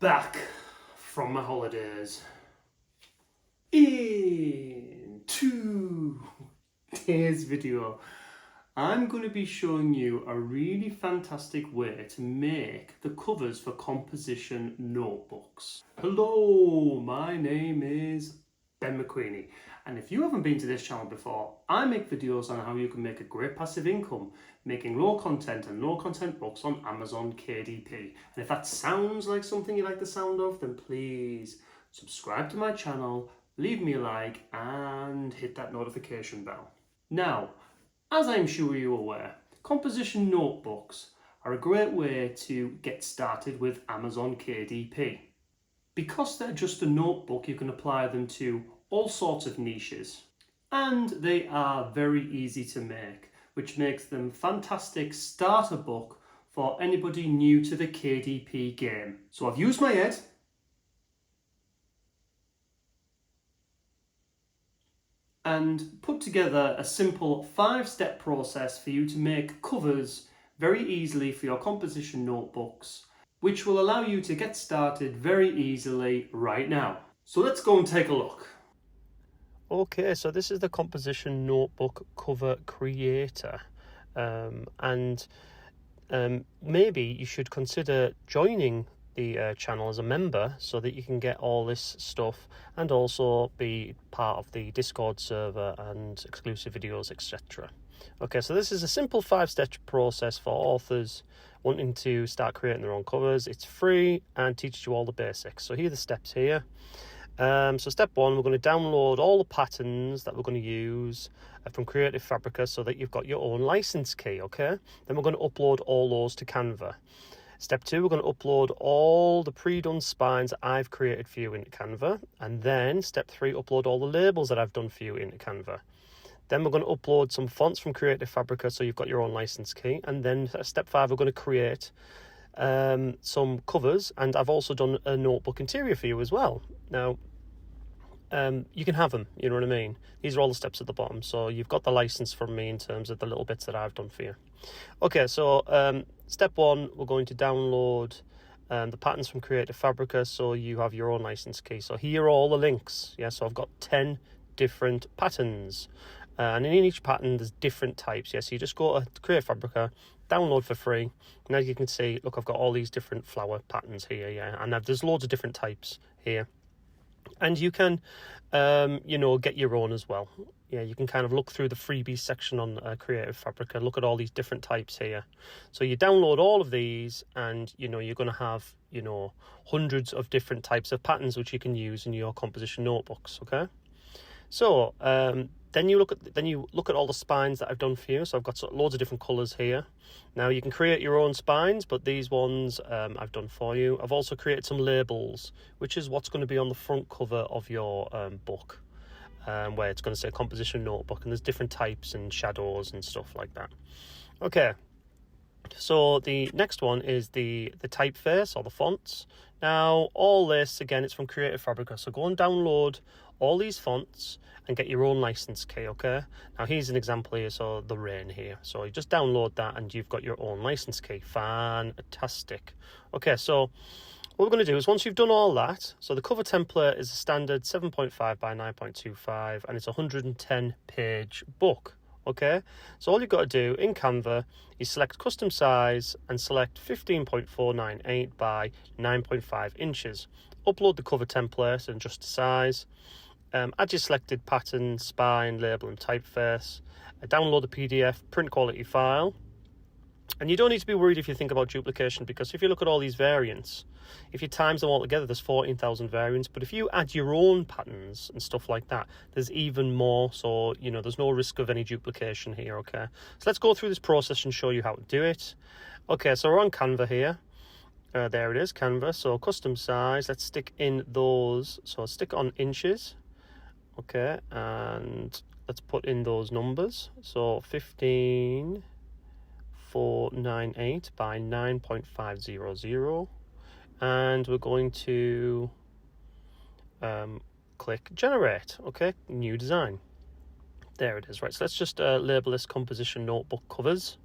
back from my holidays. In today's video, I'm going to be showing you a really fantastic way to make the covers for composition notebooks. Hello, my name is McQueeney, and if you haven't been to this channel before, I make videos on how you can make a great passive income making low content and low content books on Amazon KDP. And if that sounds like something you like the sound of, then please subscribe to my channel, leave me a like and hit that notification bell. Now, as I'm sure you're aware, composition notebooks are a great way to get started with Amazon KDP. Because they're just a notebook, you can apply them to all sorts of niches, and they are very easy to make, which makes them fantastic starter book for anybody new to the KDP game. So I've used my head and put together a simple 5-step process for you to make covers very easily for your composition notebooks, which will allow you to get started very easily right now. So let's go and take a look. Okay, so this is the composition notebook cover creator, and maybe you should consider joining the channel as a member so that you can get all this stuff and also be part of the Discord server and exclusive videos, etc. Okay, so this is a simple 5-step process for authors wanting to start creating their own covers. It's free and teaches you all the basics. So here are the steps here. So step 1, we're going to download all the patterns that we're going to use from Creative Fabrica so that you've got your own license key, okay? Then we're going to upload all those to Canva. Step 2, we're going to upload all the pre-done spines that I've created for you into Canva. And then step 3, upload all the labels that I've done for you into Canva. Then we're going to upload some fonts from Creative Fabrica so you've got your own license key. And then step 5, we're going to create some covers, and I've also done a notebook interior for you as well. Now, you can have them, you know what I mean? These are all the steps at the bottom, so you've got the license from me in terms of the little bits that I've done for you. Okay, so step 1, we're going to download the patterns from Creative Fabrica so you have your own license key. So here are all the links. Yeah, so I've got 10 different patterns, and in each pattern there's different types. Yeah, so you just go to Creative Fabrica, download for free. Now you can see, look, I've got all these different flower patterns here, yeah, and there's loads of different types here. And you can, get your own as well. Yeah, you can kind of look through the freebies section on Creative Fabrica, look at all these different types here. So you download all of these and, you're going to have, hundreds of different types of patterns which you can use in your composition notebooks, okay? So then you look at all the spines that I've done for you. So I've got loads of different colours here. Now you can create your own spines, but these ones I've done for you. I've also created some labels, which is what's going to be on the front cover of your book, where it's going to say composition notebook, and there's different types and shadows and stuff like that. Okay, so the next one is the typeface or the fonts. Now all this, again, it's from Creative Fabrica, so go and download all these fonts and get your own license key, okay? Now here's an example here, so the rain here. So you just download that and you've got your own license key. Fantastic. Okay, so what we're going to do is, once you've done all that, so the cover template is a standard 7.5 by 9.25 and it's a 110-page book, okay? So all you've got to do in Canva is select custom size and select 15.498 by 9.5 inches. Upload the cover template and adjust the size. Add your selected pattern, spine, label and typeface. Download the PDF print quality file. And you don't need to be worried if you think about duplication, because if you look at all these variants, if you times them all together, there's 14,000 variants. But if you add your own patterns and stuff like that, there's even more. So, there's no risk of any duplication here, okay? So let's go through this process and show you how to do it. Okay, so we're on Canva here. There it is, Canva. So custom size, let's stick in those. So stick on inches. Okay, and let's put in those numbers. So 15.498 by 9.500, and we're going to click generate. Okay, new design. There it is. Right, so let's just label this composition notebook covers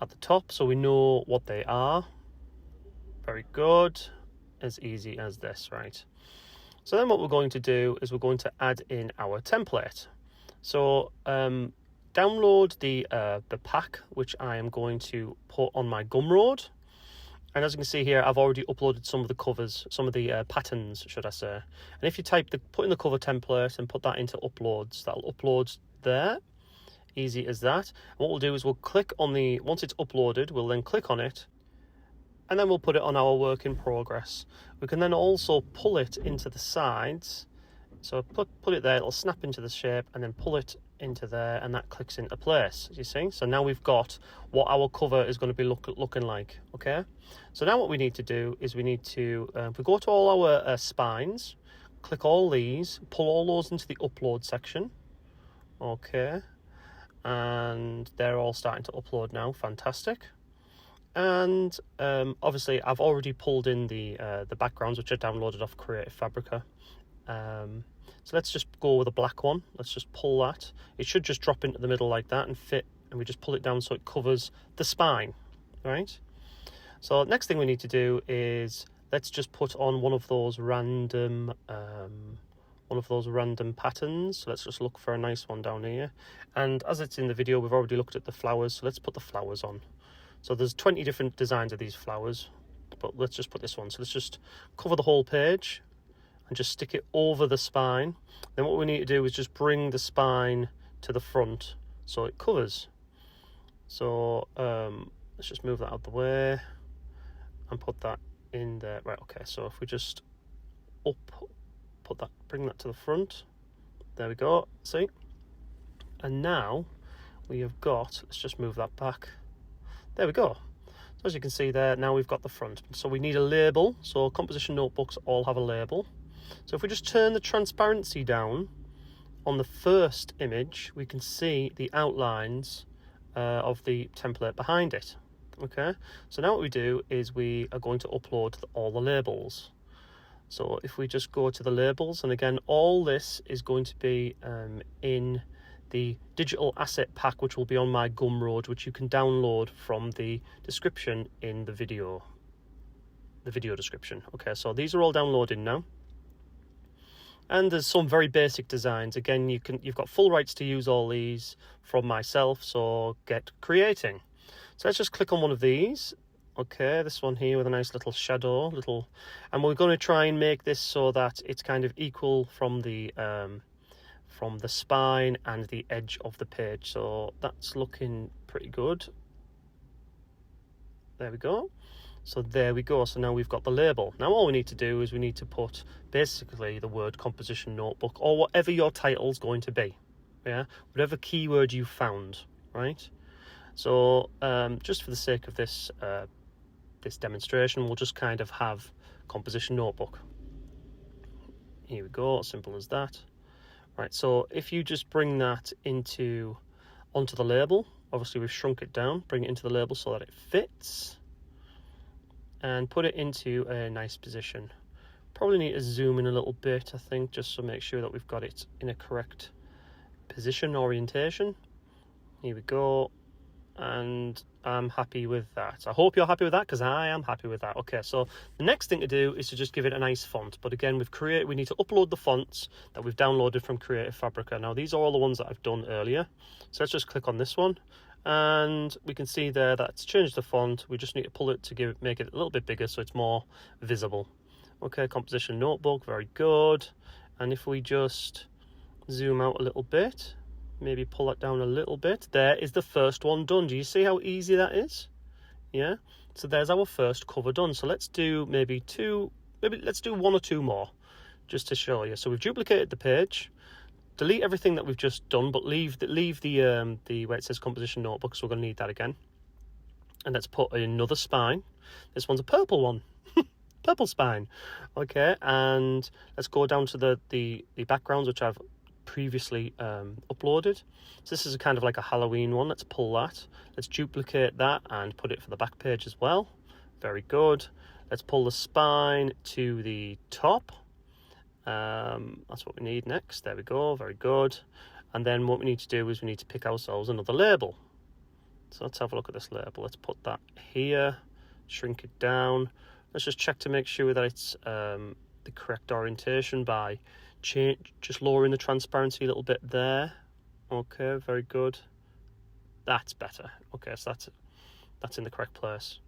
at the top so we know what they are. Very good. as easy as this, right? So then what we're going to do is we're going to add in our template. So download the pack, which I am going to put on my Gumroad. And as you can see here, I've already uploaded some of the covers, some of the patterns, should I say. And if you put in the cover template and put that into uploads, that'll upload there. Easy as that. And what we'll do is we'll click on once it's uploaded, we'll then click on it, and then we'll put it on our work in progress. We can then also pull it into the sides. So put it there, it'll snap into the shape, and then pull it into there, and that clicks into place, you see. So now we've got what our cover is going to be looking like, okay? So now what we need to do is we need to, if we go to all our spines, click all these, pull all those into the upload section, okay? And they're all starting to upload now, fantastic. And obviously I've already pulled in the backgrounds, which I downloaded off Creative Fabrica. So let's just go with a black one. Let's just pull that. It should just drop into the middle like that and fit, and we just pull it down so it covers the spine, right? So next thing we need to do is let's just put on one of those random patterns. So let's just look for a nice one down here. And as it's in the video, we've already looked at the flowers, so let's put the flowers on. So there's 20 different designs of these flowers, but let's just put this one. So let's just cover the whole page and just stick it over the spine. Then what we need to do is just bring the spine to the front so it covers. So let's just move that out of the way and put that in there. Right, okay, so if we just bring that to the front. There we go, see? And now we have got, let's just move that back. There we go. So as you can see there, now we've got the front. So we need a label. So composition notebooks all have a label. So if we just turn the transparency down on the first image, we can see the outlines of the template behind it. Okay, so now what we do is we are going to upload all the labels. So if we just go to the labels, and again, all this is going to be in the digital asset pack, which will be on my Gumroad, which you can download from the description in the video description. Okay, so these are all downloaded now. And there's some very basic designs. Again, you've got full rights to use all these from myself, so get creating. So let's just click on one of these. Okay, this one here with a nice little shadow, and we're going to try and make this so that it's kind of equal from the spine and the edge of the page. So that's looking pretty good. There we go. So there we go. So now we've got the label. Now all we need to do is we need to put basically the word composition notebook, or whatever your title's going to be. Yeah, whatever keyword you found, right? So just for the sake of this this demonstration, we'll just kind of have composition notebook. Here we go, simple as that. Right, so if you just bring that onto the label, obviously we've shrunk it down, bring it into the label so that it fits, and put it into a nice position. Probably need to zoom in a little bit, I think, just to make sure that we've got it in a correct position orientation. Here we go, and I'm happy with that. I hope you're happy with that, because I am happy with that. Okay, so the next thing to do is to just give it a nice font. But again, we need to upload the fonts that we've downloaded from Creative Fabrica. Now these are all the ones that I've done earlier. So let's just click on this one, and we can see there that it's changed the font. We just need to pull it to make it a little bit bigger so it's more visible. Okay, composition notebook, very good. And if we just zoom out a little bit, maybe pull that down a little bit, there is the first one done. Do you see how easy that is? Yeah, so there's our first cover done. So let's do let's do one or two more just to show you. So we've duplicated the page, delete everything that we've just done, but leave the where it says composition notebook, so we're going to need that again. And let's put another spine. This one's a purple one. Purple spine. Okay, and let's go down to the backgrounds, which I've previously uploaded. So this is kind of like a Halloween one. Let's pull that. Let's duplicate that and put it for the back page as well. Very good. Let's pull the spine to the top. That's what we need next. There we go. Very good. And then what we need to do is we need to pick ourselves another label. So let's have a look at this label. Let's put that here, shrink it down, Let's just check to make sure that it's the correct orientation by just lowering the transparency a little bit there. Okay, very good. That's better. Okay, so that's in the correct place.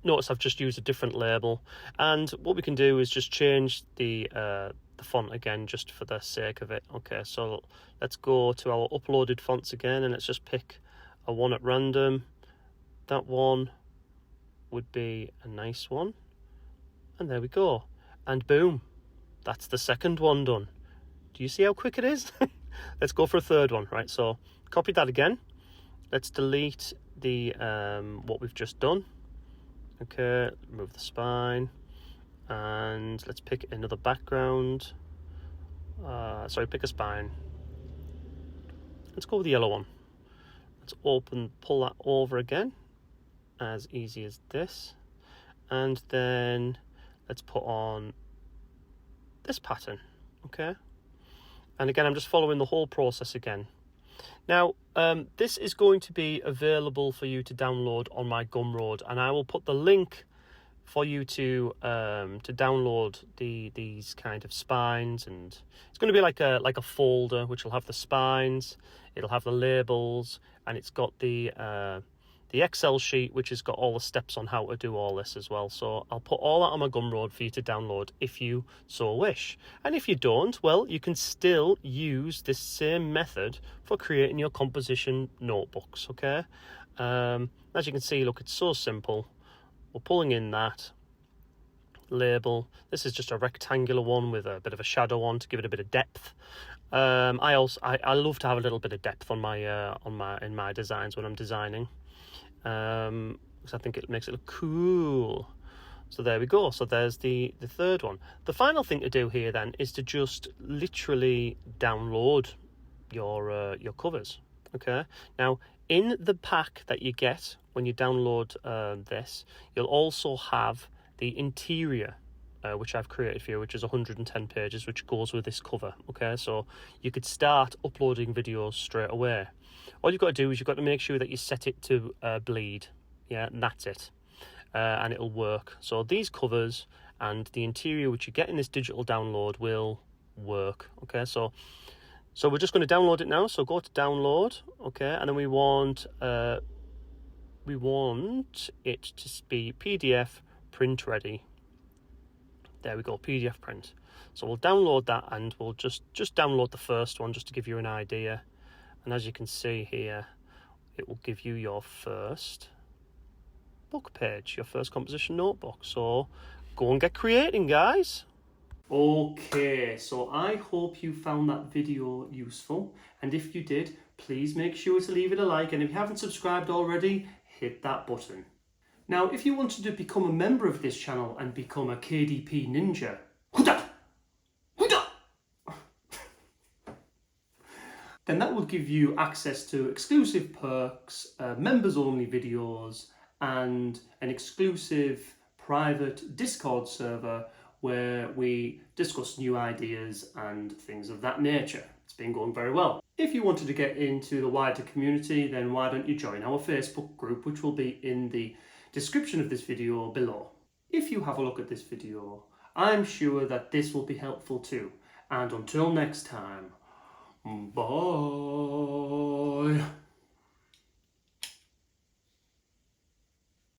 Notice I've just used a different label, and what we can do is just change the font again just for the sake of it. Okay, so let's go to our uploaded fonts again, and let's just pick a one at random. That one would be a nice one, and there we go, and boom, that's the second one done. Do you see how quick it is? Let's go for a third one. Right, so copy that again. Let's delete the what we've just done. Okay, remove the spine, and let's pick another background. Pick a spine. Let's go with the yellow one. Let's pull that over again, as easy as this, and then let's put on this pattern. Okay, and again, I'm just following the whole process again. Now, this is going to be available for you to download on my Gumroad, and I will put the link for you to download these kind of spines, and it's going to be like a folder which will have the spines, it'll have the labels, and it's got the Excel sheet which has got all the steps on how to do all this as well. So I'll put all that on my Gumroad for you to download if you so wish. And if you don't, well, you can still use this same method for creating your composition notebooks, okay? As you can see, look, it's so simple. We're pulling in that label. This is just a rectangular one with a bit of a shadow on to give it a bit of depth. I love to have a little bit of depth on in my designs when I'm designing, because I think it makes it look cool. So there we go. So there's the third one. The final thing to do here then is to just literally download your covers. Okay. Now, in the pack that you get when you download this, you'll also have the interior, which I've created for you, which is 110 pages, which goes with this cover. Okay, so you could start uploading videos straight away. All you've got to do is you've got to make sure that you set it to bleed. Yeah, and that's it. And it'll work. So these covers and the interior, which you get in this digital download, will work. Okay, so we're just going to download it now. So go to download, okay, and then we want it to be PDF print ready. There we go, PDF print. So we'll download that, and we'll just download the first one just to give you an idea. And as you can see here, it will give you your first book page, your first composition notebook. So go and get creating, guys. Okay, so I hope you found that video useful, and if you did, please make sure to leave it a like, and if you haven't subscribed already, hit that button. Now, if you wanted to become a member of this channel and become a KDP ninja, then that will give you access to exclusive perks, members-only videos, and an exclusive private Discord server where we discuss new ideas and things of that nature. It's been going very well. If you wanted to get into the wider community, then why don't you join our Facebook group, which will be in the description of this video below. If you have a look at this video, I'm sure that this will be helpful too. And until next time, bye.